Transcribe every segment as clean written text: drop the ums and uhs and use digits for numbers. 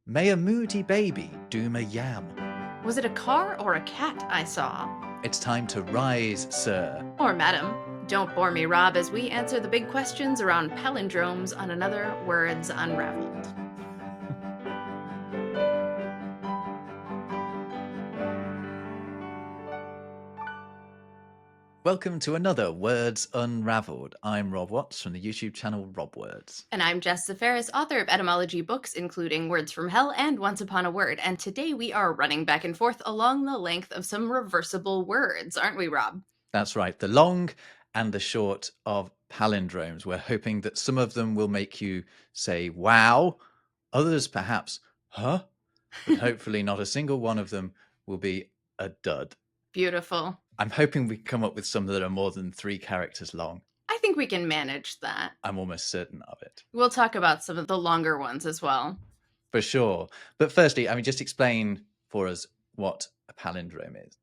May a moody baby doom a yam. Was it a car or a cat I saw? It's time to rise, sir. Or madam? Don't bore me, Rob, as we answer the big questions around palindromes on another Words Unravelled. Welcome to another Words Unravelled. I'm Rob Watts from the YouTube channel Rob Words. And I'm Jess Ferris, author of etymology books including Words from Hell and Once Upon a Word. And today we are running back and forth along the length of some reversible words, aren't we, Rob? That's right, the long and the short of palindromes. We're hoping that some of them will make you say, wow, others perhaps, huh? But hopefully not a single one of them will be a dud. Beautiful. I'm hoping we come up with some that are more than 3 characters long. I think we can manage that. I'm almost certain of it. We'll talk about some of the longer ones as well. For sure. But firstly, just explain for us what a palindrome is.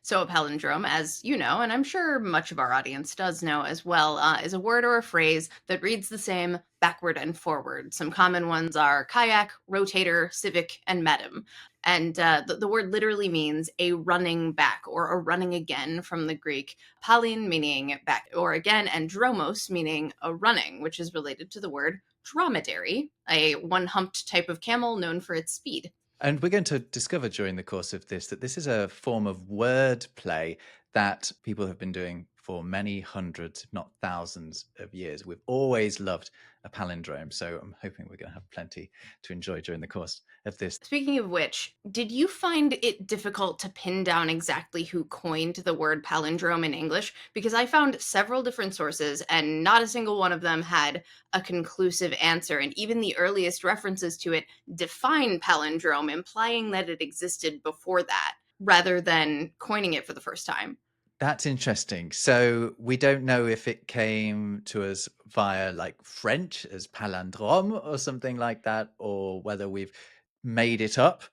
So, a palindrome, as you know, and I'm sure much of our audience does know as well, is a word or a phrase that reads the same backward and forward. Some common ones are kayak, rotator, civic, and madam. And the word literally means a running back or a running again from the Greek palin, meaning back or again, and dromos, meaning a running, which is related to the word dromedary, a one-humped type of camel known for its speed. And we're going to discover during the course of this that this is a form of wordplay that people have been doing for many hundreds, if not thousands of years. We've always loved a palindrome, so I'm hoping we're going to have plenty to enjoy during the course of this. Speaking of which, did you find it difficult to pin down exactly who coined the word palindrome in English? Because I found several different sources and not a single one of them had a conclusive answer. And even the earliest references to it define palindrome, implying that it existed before that, rather than coining it for the first time. That's interesting. So we don't know if it came to us via like French as palindrome or something like that, or whether we've made it up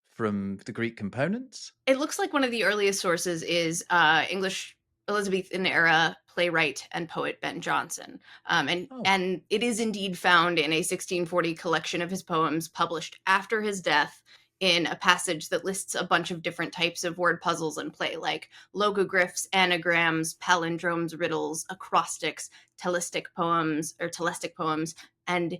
from the Greek components. It looks like one of the earliest sources is English Elizabethan era playwright and poet Ben Jonson. And it is indeed found in a 1640 collection of his poems published after his death in a passage that lists a bunch of different types of word puzzles and play, like logogryphs, anagrams, palindromes, riddles, acrostics, telestic poems, and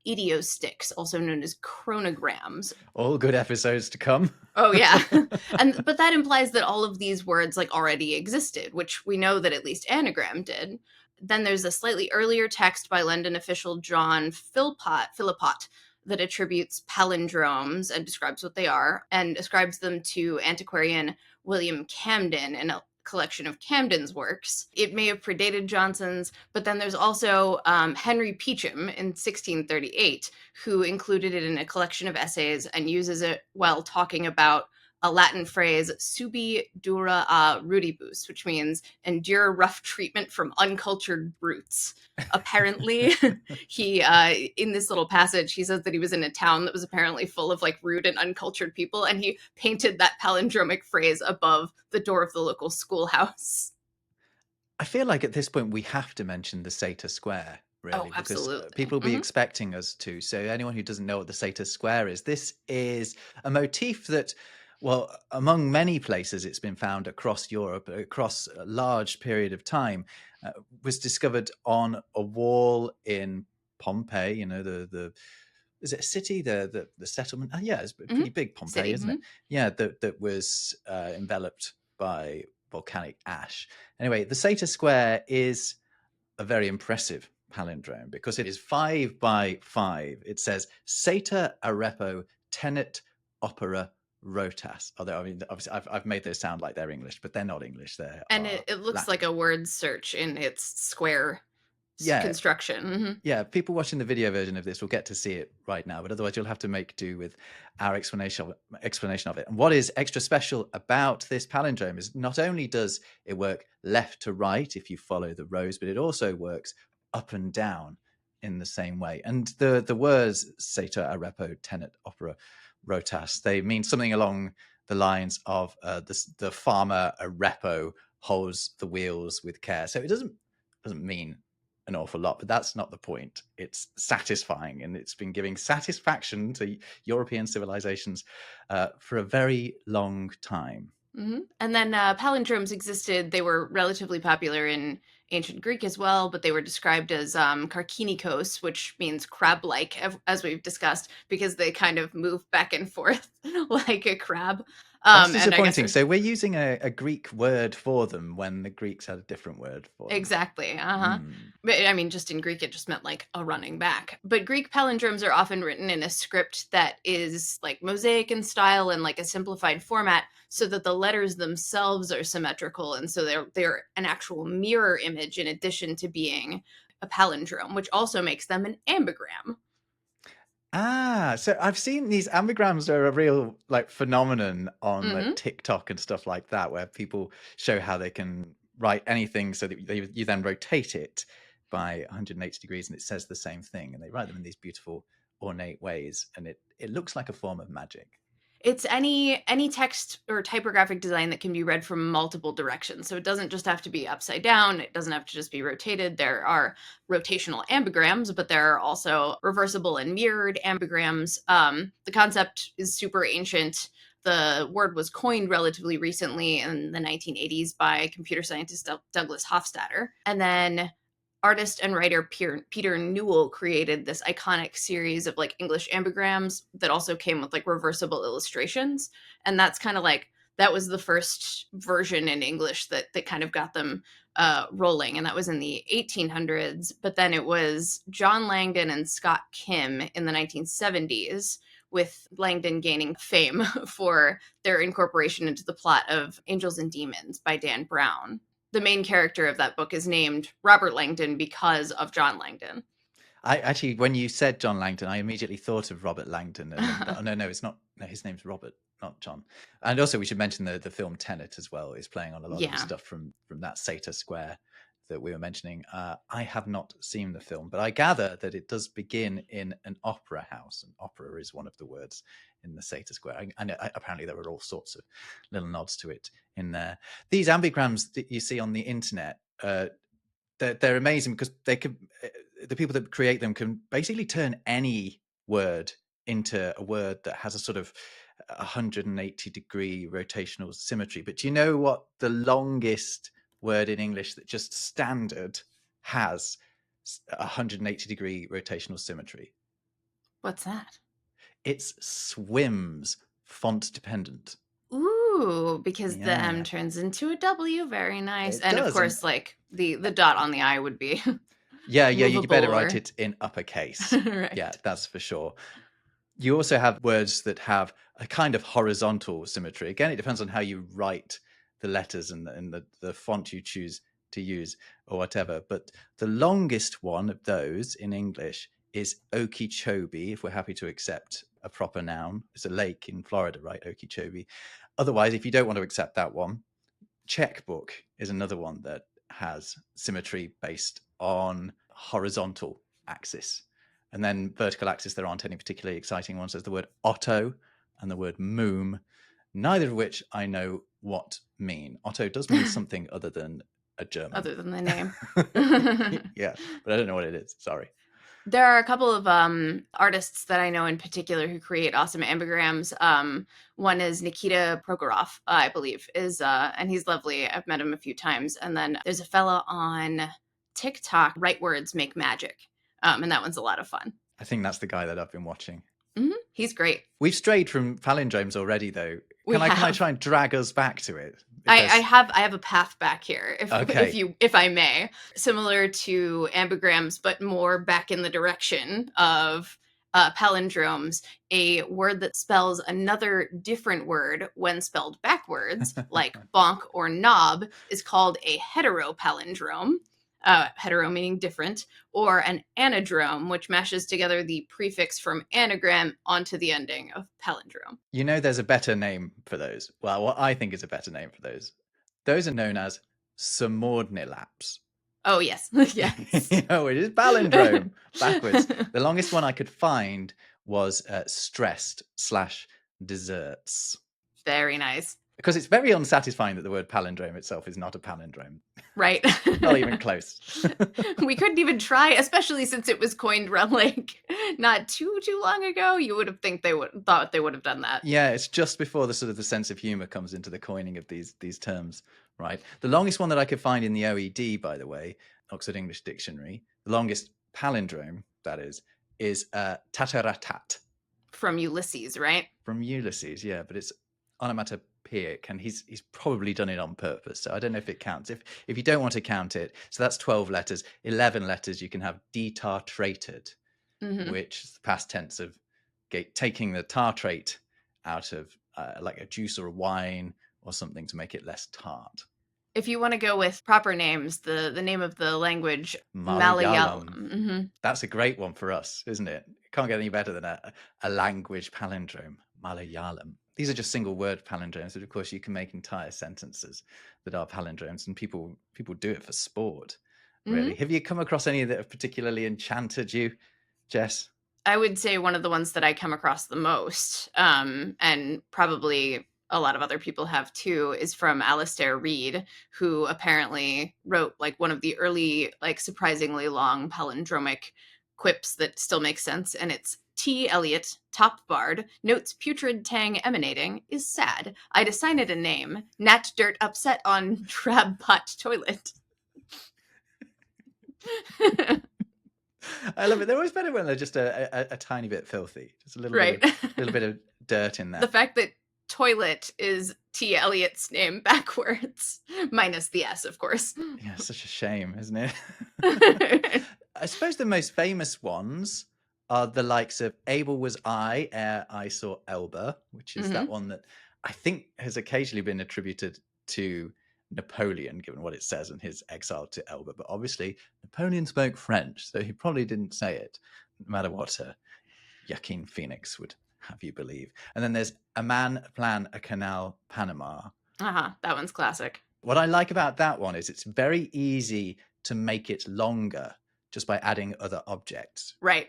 idiostics, also known as chronograms. All good episodes to come. Oh yeah. But that implies that all of these words like already existed, which we know that at least anagram did. Then there's a slightly earlier text by London official John Philpott that attributes palindromes and describes what they are and ascribes them to antiquarian William Camden in a collection of Camden's works. It may have predated Johnson's, but then there's also Henry Peacham in 1638, who included it in a collection of essays and uses it while talking about a Latin phrase, subi dura a rudibus, which means endure rough treatment from uncultured brutes. Apparently, he, in this little passage, he says that he was in a town that was apparently full of like rude and uncultured people, and he painted that palindromic phrase above the door of the local schoolhouse. I feel like at this point we have to mention the Sator Square, really, because absolutely. people will be expecting us to. So anyone who doesn't know what the Sator Square is, this is a motif that, well, among many places it's been found across Europe, across a large period of time, was discovered on a wall in Pompeii, you know, the is it a city, the settlement? Oh, yeah, it's pretty big, Pompeii, City. isn't it? Yeah, that was enveloped by volcanic ash. Anyway, the Sator Square is a very impressive palindrome because it is 5 by 5. It says Sator arepo tenet opera rotas. Although, I mean, obviously I've made those sound like they're English, but they're not English. And it looks Latin. like a word search in its square construction. Mm-hmm. Yeah, people watching the video version of this will get to see it right now, but otherwise you'll have to make do with our explanation of it. And what is extra special about this palindrome is not only does it work left to right if you follow the rows, but it also works up and down in the same way. And the words Sator arepo tenet opera rotas, they mean something along the lines of the farmer arepo holds the wheels with care. So it doesn't mean an awful lot, but that's not the point. It's satisfying, and it's been giving satisfaction to European civilizations for a very long time. And then palindromes existed. They were relatively popular in ancient Greek as well, but they were described as karkinikos, which means crab-like, as we've discussed, because they kind of move back and forth like a crab. That's And I guess disappointing. So we're using a Greek word for them when the Greeks had a different word for them. exactly. Mm. But I mean, just in Greek, it just meant like a running back. But Greek palindromes are often written in a script that is like mosaic in style and like a simplified format, so that the letters themselves are symmetrical, and so they're an actual mirror image in addition to being a palindrome, which also makes them an ambigram. So I've seen these ambigrams are a real like phenomenon on like Hmm. TikTok and stuff like that, where people show how they can write anything so that you then rotate it by 180 degrees and it says the same thing, and they write them in these beautiful ornate ways, and it looks like a form of magic. It's any text or typographic design that can be read from multiple directions. So it doesn't just have to be upside down. It doesn't have to just be rotated. There are rotational ambigrams, but there are also reversible and mirrored ambigrams. The concept is super ancient. The word was coined relatively recently in the 1980s by computer scientist Douglas Hofstadter. And then artist and writer Peter Newell created this iconic series of like English ambigrams that also came with like reversible illustrations. And that's kind of like, that was the first version in English that kind of got them rolling. And that was in the 1800s. But then it was John Langdon and Scott Kim in the 1970s, with Langdon gaining fame for their incorporation into the plot of Angels and Demons by Dan Brown. The main character of that book is named Robert Langdon because of John Langdon. I actually, when you said John Langdon, I immediately thought of Robert Langdon. Oh, no, it's not. No, his name's Robert, not John. And also, we should mention the film Tenet as well is playing on a lot of the stuff from that Sator Square that we were mentioning. I have not seen the film, but I gather that it does begin in an opera house. And opera is one of the words in the Sator Square. And apparently there are all sorts of little nods to it in there. These ambigrams that you see on the internet, they're amazing because they can, the people that create them can basically turn any word into a word that has a sort of 180-degree rotational symmetry. But do you know what the longest word in English that just standard has 180-degree rotational symmetry? What's that? It's swims, font dependent. Ooh, because the M Yeah, turns into a W. Very nice. it And of does. And course, like the dot on the I would be yeah, you better movable write or it in uppercase. right. Yeah, that's for sure. You also have words that have a kind of horizontal symmetry. Again, it depends on how you write the letters and the font you choose to use or whatever. But the longest one of those in English is Okeechobee, if we're happy to accept a proper noun. It's a lake in Florida, right? Okeechobee. Otherwise, if you don't want to accept that one, checkbook is another one that has symmetry based on horizontal axis. And then vertical axis, there aren't any particularly exciting ones. There's the word Otto and the word moom, neither of which I know what mean. Otto does mean something other than a German. Other than the name. Yeah, but I don't know what it is. Sorry. There are a couple of artists that I know in particular who create awesome ambigrams. One is Nikita Prokhorov, I believe, and he's lovely. I've met him a few times. And then there's a fella on TikTok, Right Words Make Magic, and that one's a lot of fun. I think that's the guy that I've been watching. He's great. We've strayed from palindromes already, though. Can I try and drag us back to it? I have a path back here, Okay. if I may, similar to ambigrams, but more back in the direction of palindromes. A word that spells another different word when spelled backwards, like bonk or knob, is called a heteropalindrome. Hetero meaning different, or an anadrome, which mashes together the prefix from anagram onto the ending of palindrome. You know, there's a better name for those. Well, what I think is a better name for those. Those are known as Semordnilaps. Oh, yes. Yes. It is palindrome backwards. The longest one I could find was stressed / desserts. Very nice. Because it's very unsatisfying that the word palindrome itself is not a palindrome. Right. Not even close. We couldn't even try, especially since it was coined around like not too long ago. You would have thought they would have done that. Yeah, it's just before the sort of the sense of humor comes into the coining of these terms, right? The longest one that I could find in the OED, by the way, Oxford English Dictionary, the longest palindrome, that is tataratat. From Ulysses, right? From Ulysses, yeah, but it's onomatopoeic, and he's probably done it on purpose. So I don't know if it counts. If you don't want to count it, so that's 12 letters. 11 letters you can have detartrated, which is the past tense of taking the tartrate out of like a juice or a wine or something to make it less tart. If you want to go with proper names, the name of the language, Malayalam. That's a great one for us, isn't it? It can't get any better than a language palindrome, Malayalam. These are just single word palindromes, but of course you can make entire sentences that are palindromes, and people do it for sport, really. Have you come across any that have particularly enchanted you, Jess? I would say one of the ones that I come across the most, and probably a lot of other people have too, is from Alistair Reid, who apparently wrote like one of the early, like surprisingly long palindromic quips that still make sense. And it's T. Eliot, top bard, notes putrid tang emanating, is sad. I'd assign it a name. Nat dirt upset on drab pot toilet. I love it. They're always better when they're just a tiny bit filthy. Just a little bit of dirt in there. The fact that toilet is T. Eliot's name backwards, minus the S, of course. Yeah, such a shame, isn't it? I suppose the most famous ones are the likes of Able was I, ere I saw Elba, which is that one that I think has occasionally been attributed to Napoleon, given what it says in his exile to Elba. But obviously, Napoleon spoke French, so he probably didn't say it, no matter what Joaquin Phoenix would have you believe. And then there's A Man, a Plan, a Canal, Panama. That one's classic. What I like about that one is it's very easy to make it longer just by adding other objects. Right.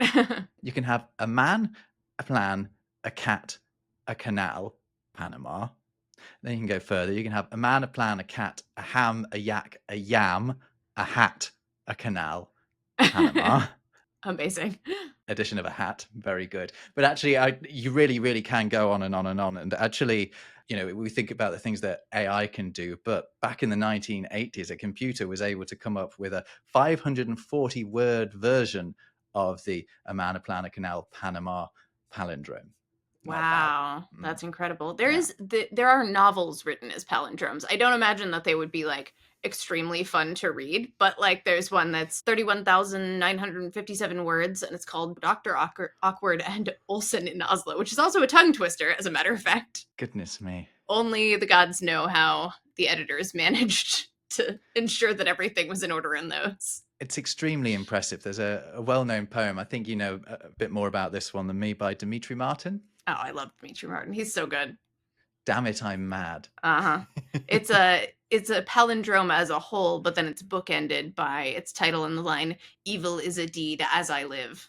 You can have a man, a plan, a cat, a canal, Panama. Then you can go further. You can have a man, a plan, a cat, a ham, a yak, a yam, a hat, a canal, Panama. Amazing. Addition of a hat, very good. But actually, you really, really can go on and on and on. And actually, you know, we think about the things that AI can do, but back in the 1980s, a computer was able to come up with a 540-word version of the A Man, a Plan, a Canal, Panama palindrome. Wow, that's incredible. There are novels written as palindromes. I don't imagine that they would be like extremely fun to read, but like there's one that's 31,957 words and it's called Dr. Awkward and Olsen in Oslo, which is also a tongue twister, as a matter of fact. Goodness me. Only the gods know how the editors managed to ensure that everything was in order in those. It's extremely impressive. There's a well-known poem, I think you know a bit more about this one than me, by Dimitri Martin. Oh, I love Dimitri Martin. He's so good. Damn it, I'm mad. It's a palindrome as a whole, but then it's bookended by its title in the line, "Evil is a deed as I live."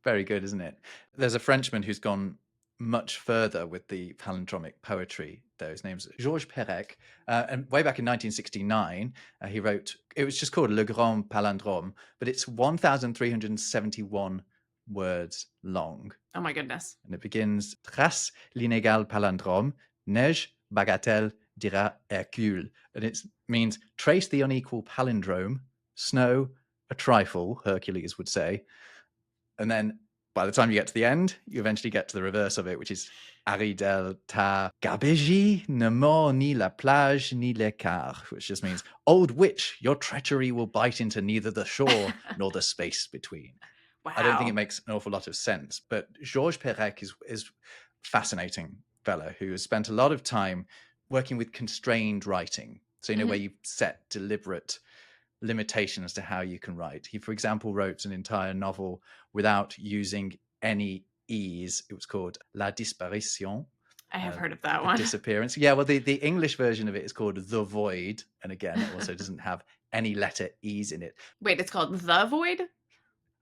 Very good, isn't it? There's a Frenchman who's gone much further with the palindromic poetry, though. His name's Georges Perec. And way back in 1969, he wrote, it was just called Le Grand Palindrome, but it's 1,371 words long. Oh my goodness. And it begins, Trace l'inégal palindrome, neige, bagatelle, dira Hercule. And it means trace the unequal palindrome, snow, a trifle, Hercules would say. And then by the time you get to the end, you eventually get to the reverse of it, which is Aridel ta gabegie ne mord ni la plage ni l'écart, which just means, old witch, your treachery will bite into neither the shore nor the space between. Wow. I don't think it makes an awful lot of sense, but Georges Perec is fascinating fellow who has spent a lot of time working with constrained writing. So, you know, where you set deliberate limitations as to how you can write. He, for example, wrote an entire novel without using any E's. It was called La Disparition. I have heard of that one. Disappearance. Yeah, well, the English version of it is called The Void. And again, it also doesn't have any letter E's in it. Wait, it's called The Void?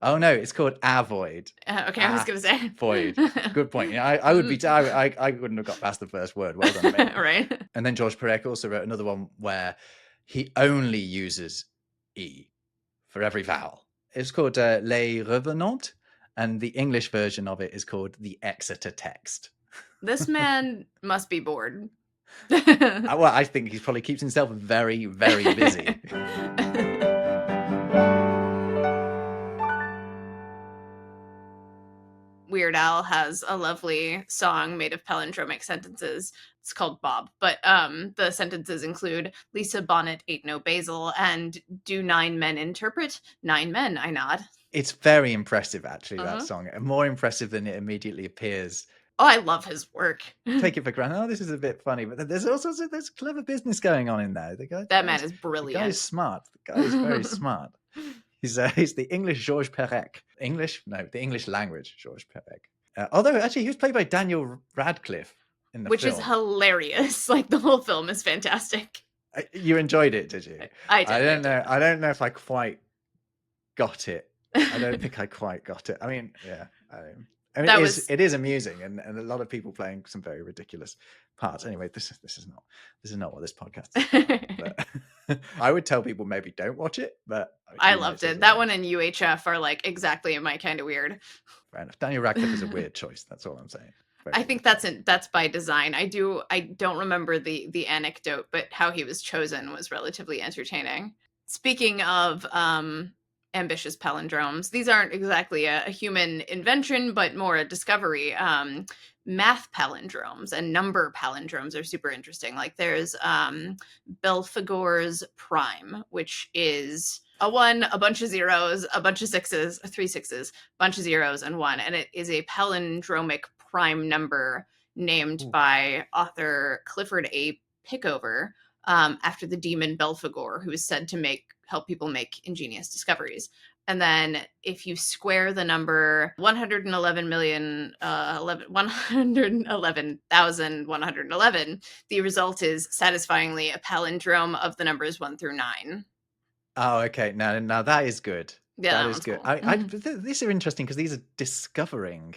Oh no, it's called avoid. Okay, I was going to say. Void. Good point. Yeah, I would be. I wouldn't have got past the first word. Well done, mate. Right. And then George Perec also wrote another one where he only uses E for every vowel. It's called Les Revenants, and the English version of it is called the Exeter Text. This man must be bored. Well, I think he probably keeps himself very, very busy. Weird Al has a lovely song made of palindromic sentences. It's called Bob, but the sentences include Lisa Bonnet ate no basil and do 9 men interpret? 9 men, I nod. It's very impressive, actually, that song. More impressive than it immediately appears. Oh, I love his work. Take it for granted. Oh, this is a bit funny, but there's also there's clever business going on in there. That man is brilliant. The guy is smart. The guy is very smart. He's the English Georges Perec. The English language Georges Perec. Although actually he was played by Daniel Radcliffe in the film. Which is hilarious. Like the whole film is fantastic. You enjoyed it, did you? I did. I don't know if I quite got it. I don't think I quite got it. I mean, yeah. I mean, it is amusing, and a lot of people playing some very ridiculous parts. Anyway, this is not what this podcast is. But I would tell people maybe don't watch it, but I loved it. That one and UHF are like exactly in my kind of weird. Fair enough. Daniel Radcliffe is a weird choice. That's all I'm saying. I think that's by design. I don't remember the anecdote, but how he was chosen was relatively entertaining. Speaking of ambitious palindromes, these aren't exactly a human invention, but more a discovery. Math palindromes and number palindromes are super interesting. Like there's Belphegor's prime, which is a 1, a bunch of zeros, a bunch of sixes, 3 sixes, bunch of zeros, and 1. And it is a palindromic prime number named by author Clifford A. Pickover after the demon Belphegor, who is said to help people make ingenious discoveries. And then if you square the number 111,111,111, the result is satisfyingly a palindrome of the numbers 1 through 9. Oh, okay. Now that is good. Yeah, that is good. Cool. These are interesting because these are discovering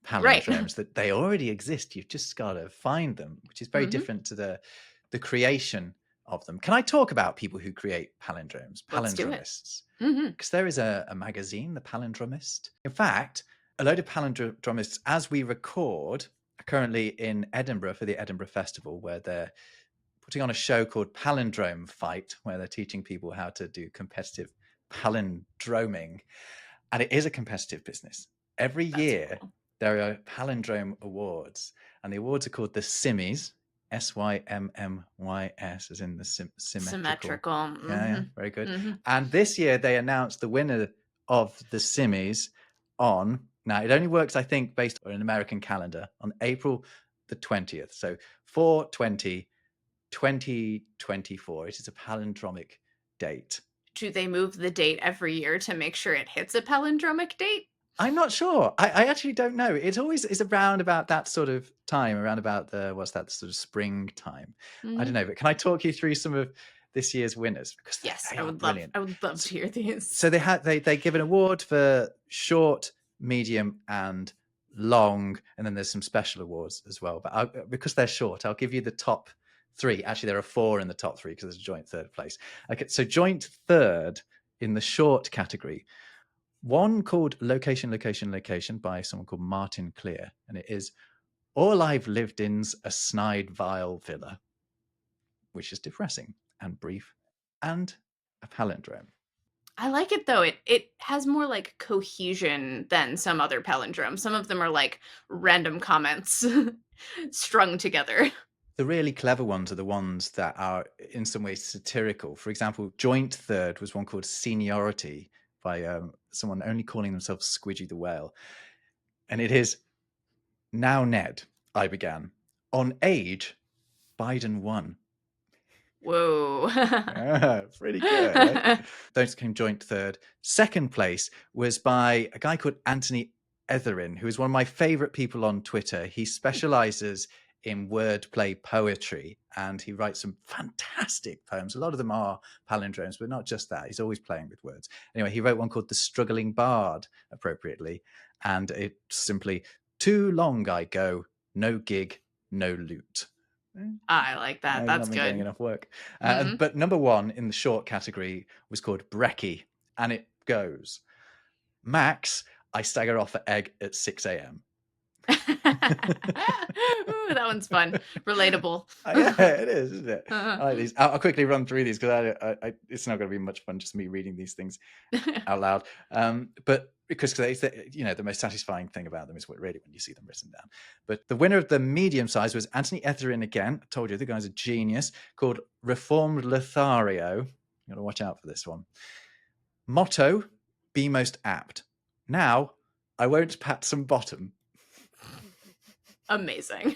palindromes that they already exist. You've just got to find them, which is very different to the creation of them. Can I talk about people who create palindromes, palindromists? Because there is a magazine, The Palindromist. In fact, a load of palindromists, as we record, are currently in Edinburgh for the Edinburgh Festival, where they're putting on a show called Palindrome Fight, where they're teaching people how to do competitive palindroming. And it is a competitive business. Every year, there are Palindrome Awards, and the awards are called the Symmys. Symmys, as in the symmetrical. Yeah, very good. And this year they announced the winner of the Symmys now it only works, I think, based on an American calendar, on April the 20th. So 4/20/2024. It is a palindromic date. Do they move the date every year to make sure it hits a palindromic date? I'm not sure. I actually don't know. It's always around about that sort of time, around about sort of springtime. I don't know, but can I talk you through some of this year's winners? Because yes, I would love to hear these. So they give an award for short, medium, and long, and then there's some special awards as well. But because they're short, I'll give you the top 3. Actually, there are 4 in the top 3 because there's a joint third place. Okay, so joint third in the short category. One called Location by someone called Martin Clear. And it is All I've Lived In's a Snide Vile Villa, which is depressing and brief and a palindrome. I like it though. It has more like cohesion than some other palindromes. Some of them are like random comments strung together. The really clever ones are the ones that are in some ways satirical. For example, joint third was one called Seniority, by someone only calling themselves Squidgy the Whale. And it is, Now Ned, I began. On age, Biden won. Whoa. Pretty good. Right? Those came joint third. Second place was by a guy called Anthony Etherin, who is one of my favorite people on Twitter. He specializes in wordplay poetry, and he writes some fantastic poems. A lot of them are palindromes, but not just that. He's always playing with words. Anyway, he wrote one called The Struggling Bard, appropriately, and it's simply, too long I go, no gig, no loot. I like that. I've That's not been good. getting enough work. Mhm. But number one in the short category was called Brekkie, and it goes, Max, I stagger off at egg at 6 a.m. Ooh, that one's fun. Relatable. Yeah, it is, isn't it? Uh-huh. I like these. I'll quickly run through these because it's not going to be much fun just me reading these things out loud. But because the most satisfying thing about them is really when you see them written down. But the winner of the medium size was Anthony Etherin again. I told you the guy's a genius, called Reformed Lothario. You got to watch out for this one. Motto: be most apt. Now I won't pat some bottom. Amazing.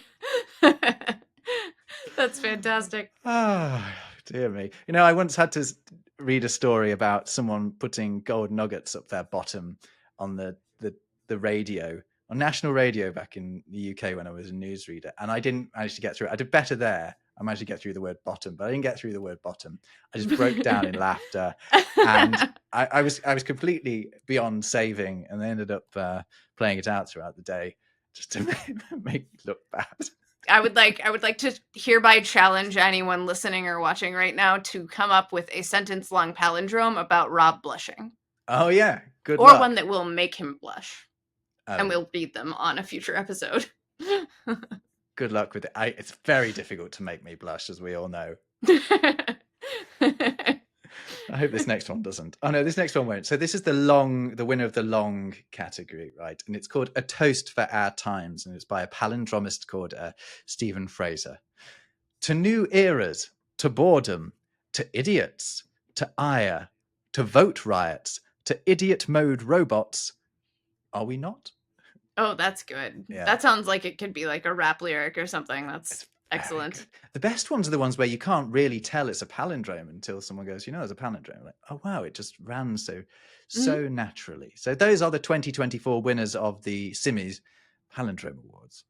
That's fantastic. Ah, dear me. I once had to read a story about someone putting gold nuggets up their bottom on the radio, on national radio back in the UK when I was a newsreader, and I didn't manage to get through it. I did better there. I managed to get through the word bottom, but I didn't get through the word bottom. I just broke down in laughter, and I was completely beyond saving, and they ended up playing it out throughout the day just to make me look bad. I would like to hereby challenge anyone listening or watching right now to come up with a sentence-long palindrome about Rob blushing. Oh yeah, good or luck. one that will make him blush, and we'll read them on a future episode. Good luck with it. It's very difficult to make me blush, as we all know. I hope this next one doesn't. Oh no, this next one won't. So this is the winner of the long category, right? And it's called A Toast for Our Times, and it's by a palindromist called Stephen Fraser. To new eras, to boredom, to idiots, to ire, to vote riots, to idiot mode robots, are we not? Oh, that's good. Yeah. That sounds like it could be like a rap lyric or something. That's excellent. Good. The best ones are the ones where you can't really tell it's a palindrome until someone goes, it's a palindrome. Like, oh wow, it just ran so naturally. So those are the 2024 winners of the Symmsys Palindrome Awards.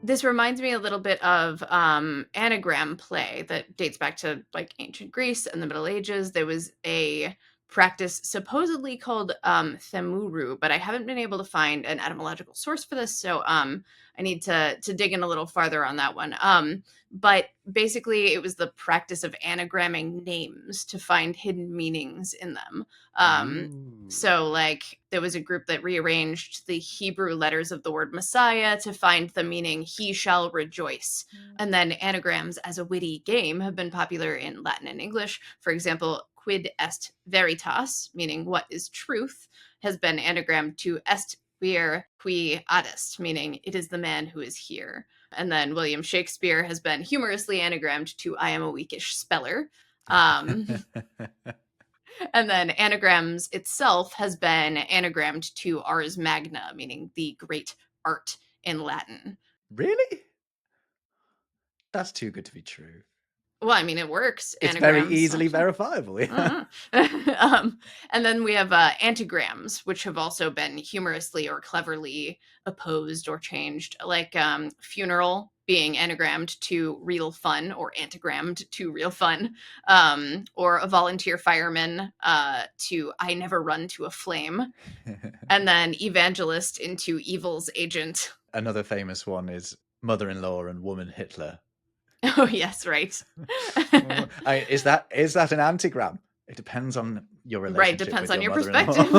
This reminds me a little bit of anagram play that dates back to like ancient Greece and the Middle Ages. There was a practice supposedly called themuru, but I haven't been able to find an etymological source for this, so I need to dig in a little farther on that one. But basically, it was the practice of anagramming names to find hidden meanings in them. So, like, there was a group that rearranged the Hebrew letters of the word Messiah to find the meaning "he shall rejoice." And then anagrams as a witty game have been popular in Latin and English. For example, quid est veritas, meaning what is truth, has been anagrammed to est vir qui adest, meaning it is the man who is here. And then William Shakespeare has been humorously anagrammed to I am a weakish speller. And then anagrams itself has been anagrammed to ars magna, meaning the great art in Latin. Really? That's too good to be true. Well, I mean, it works. It's very easily verifiable. Yeah. And then we have antigrams, which have also been humorously or cleverly opposed or changed, like funeral being anagrammed to real fun or antigrammed to real fun, or a volunteer fireman to I never run to a flame, and then evangelist into evil's agent. Another famous one is mother-in-law and woman Hitler. Oh yes, right. Is that an antigram? It depends on your relationship. Right, depends on your perspective.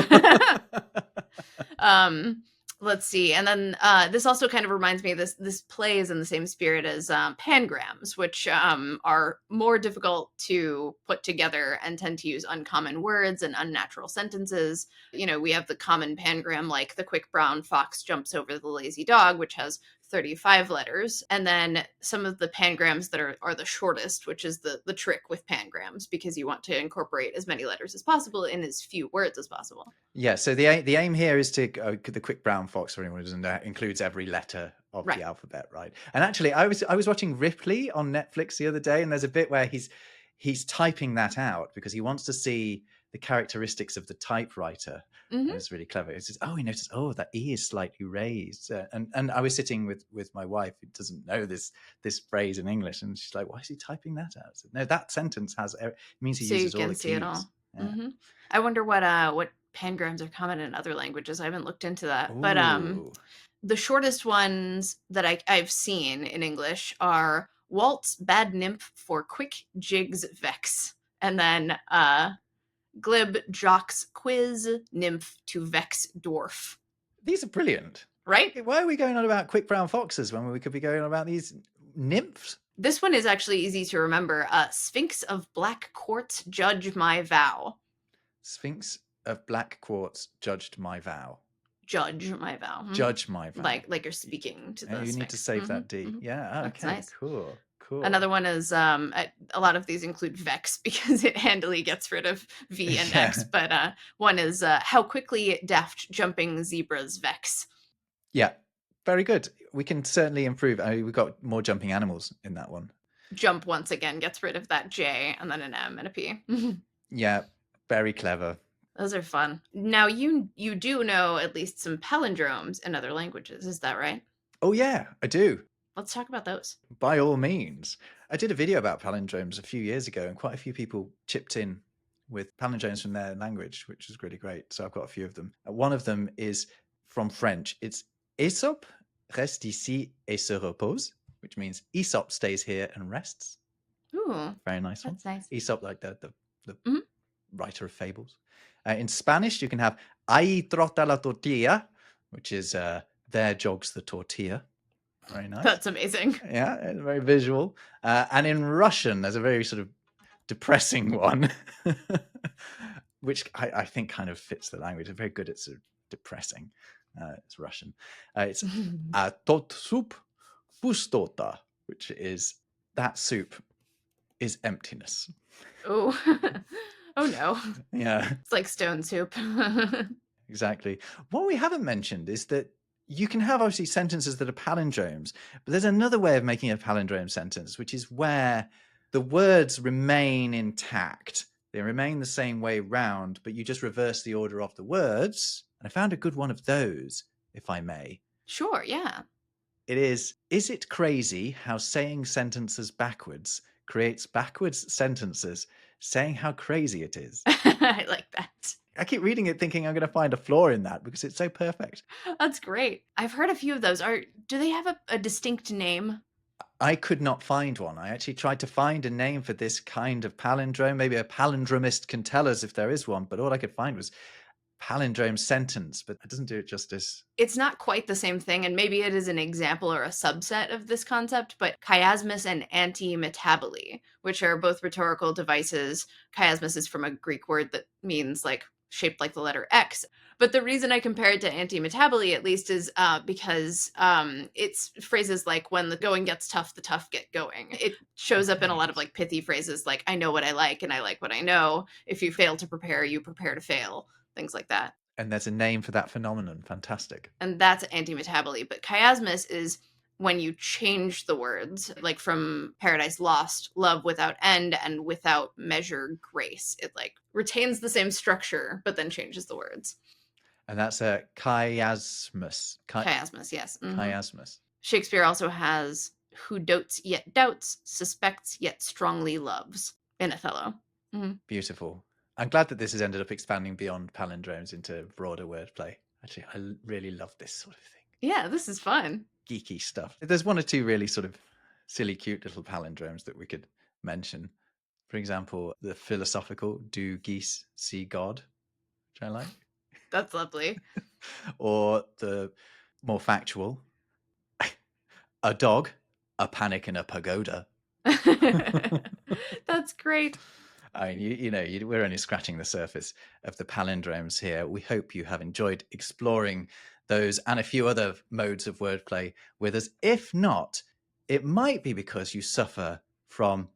Let's see, and then this also kind of reminds me of this play is in the same spirit as Pangrams, which are more difficult to put together and tend to use uncommon words and unnatural sentences. We have the common Pangram, like the quick brown fox jumps over the lazy dog, which has 35 letters, and then some of the Pangrams that are the shortest, which is the trick with Pangrams, because you want to incorporate as many letters as possible in as few words as possible. Yeah, so the aim here is to the quick brown fox, for anyone who doesn't know, includes every letter of the alphabet, right? And actually, I was watching Ripley on Netflix the other day, and there's a bit where he's typing that out because he wants to see the characteristics of the typewriter. Mhm. It was really clever. It says, he noticed, that E is slightly raised. And I was sitting with my wife who doesn't know this phrase in English. And she's like, why is he typing that out? I said, no, that sentence it means he So you uses all can the see it keys. all. Yeah. Mm-hmm. I wonder what pangrams are common in other languages. I haven't looked into that. But Ooh. the shortest ones that I've seen in English are waltz, bad nymph for quick jigs vex. And then glib, jocks, quiz, nymph to vex dwarf. These are brilliant. Right? Why are we going on about quick brown foxes when we could be going on about these nymphs? This one is actually easy to remember. Sphinx of black quartz, judge my vow. Sphinx of black quartz judged my vow. Judge my vow. Judge my vow. Like you're speaking to the you Sphinx. need to save that D. Yeah, okay, nice. Cool. Another one is a lot of these include vex because it handily gets rid of V and X. But one is how quickly daft jumping zebras vex. Yeah, very good. We can certainly improve. We've got more jumping animals in that one. Jump once again gets rid of that J and then an M and a P. Yeah, very clever. Those are fun. Now you do know at least some palindromes in other languages, is that right? Oh yeah, I do. Let's talk about those. By all means. I did a video about palindromes a few years ago, and quite a few people chipped in with palindromes from their language, which is really great. So I've got a few of them. One of them is from French. It's Aesop reste ici et se repose, which means Aesop stays here and rests. Ooh, very nice one. That's nice. Aesop, like the writer of fables. In Spanish, you can have ahí trota la tortilla, which is there jogs the tortilla. Very nice. That's amazing. Yeah, very visual. And in Russian, there's a very sort of depressing one, which I think kind of fits the language. It's very good at sort of depressing. It's Russian. It's a tot soup pustota, which is that soup is emptiness. Oh, oh no. Yeah. It's like stone soup. Exactly. What we haven't mentioned is that you can have obviously sentences that are palindromes, but there's another way of making a palindrome sentence, which is where the words remain intact. They remain the same way round, but you just reverse the order of the words. And I found a good one of those, if I may. Sure, yeah. It is it crazy how saying sentences backwards creates backwards sentences saying how crazy it is? I like that. I keep reading it thinking I'm going to find a flaw in that because it's so perfect. That's great. I've heard a few of those. Do they have a distinct name? I could not find one. I actually tried to find a name for this kind of palindrome. Maybe a palindromist can tell us if there is one, but all I could find was palindrome sentence, but it doesn't do it justice. It's not quite the same thing, and maybe it is an example or a subset of this concept, but chiasmus and antimetaboly, which are both rhetorical devices. Chiasmus is from a Greek word that means like shaped like the letter X. But the reason I compare it to antimetaboly, at least, is because it's phrases like when the going gets tough, the tough get going. It shows up in a lot of like pithy phrases like I know what I like and I like what I know. If you fail to prepare, you prepare to fail. Things like that. And there's a name for that phenomenon. Fantastic. And that's antimetaboly. But chiasmus is when you change the words, like from Paradise Lost, love without end and without measure grace. It like retains the same structure, but then changes the words. And that's a chiasmus. Chiasmus, yes. Mm-hmm. Chiasmus. Shakespeare also has who dotes yet doubts, suspects yet strongly loves in Othello. Mm-hmm. Beautiful. I'm glad that this has ended up expanding beyond palindromes into broader wordplay. Actually, I really love this sort of thing. Yeah, this is fun. Geeky stuff. There's one or two really sort of silly, cute little palindromes that we could mention. For example, the philosophical, do geese see God? Which I like. That's lovely. Or the more factual, a dog, a panic in a pagoda. That's great. I mean, we're only scratching the surface of the palindromes here. We hope you have enjoyed exploring those and a few other modes of wordplay with us. If not, it might be because you suffer from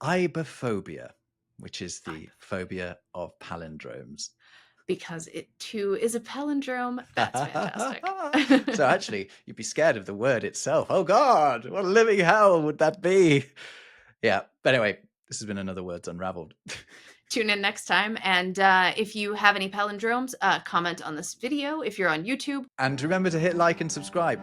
ibophobia, which is the phobia of palindromes. Because it too is a palindrome. That's fantastic. So actually, you'd be scared of the word itself. Oh God, what a living hell would that be? Yeah. But anyway, this has been another Words Unravelled. Tune in next time. And if you have any palindromes, comment on this video if you're on YouTube. And remember to hit like and subscribe.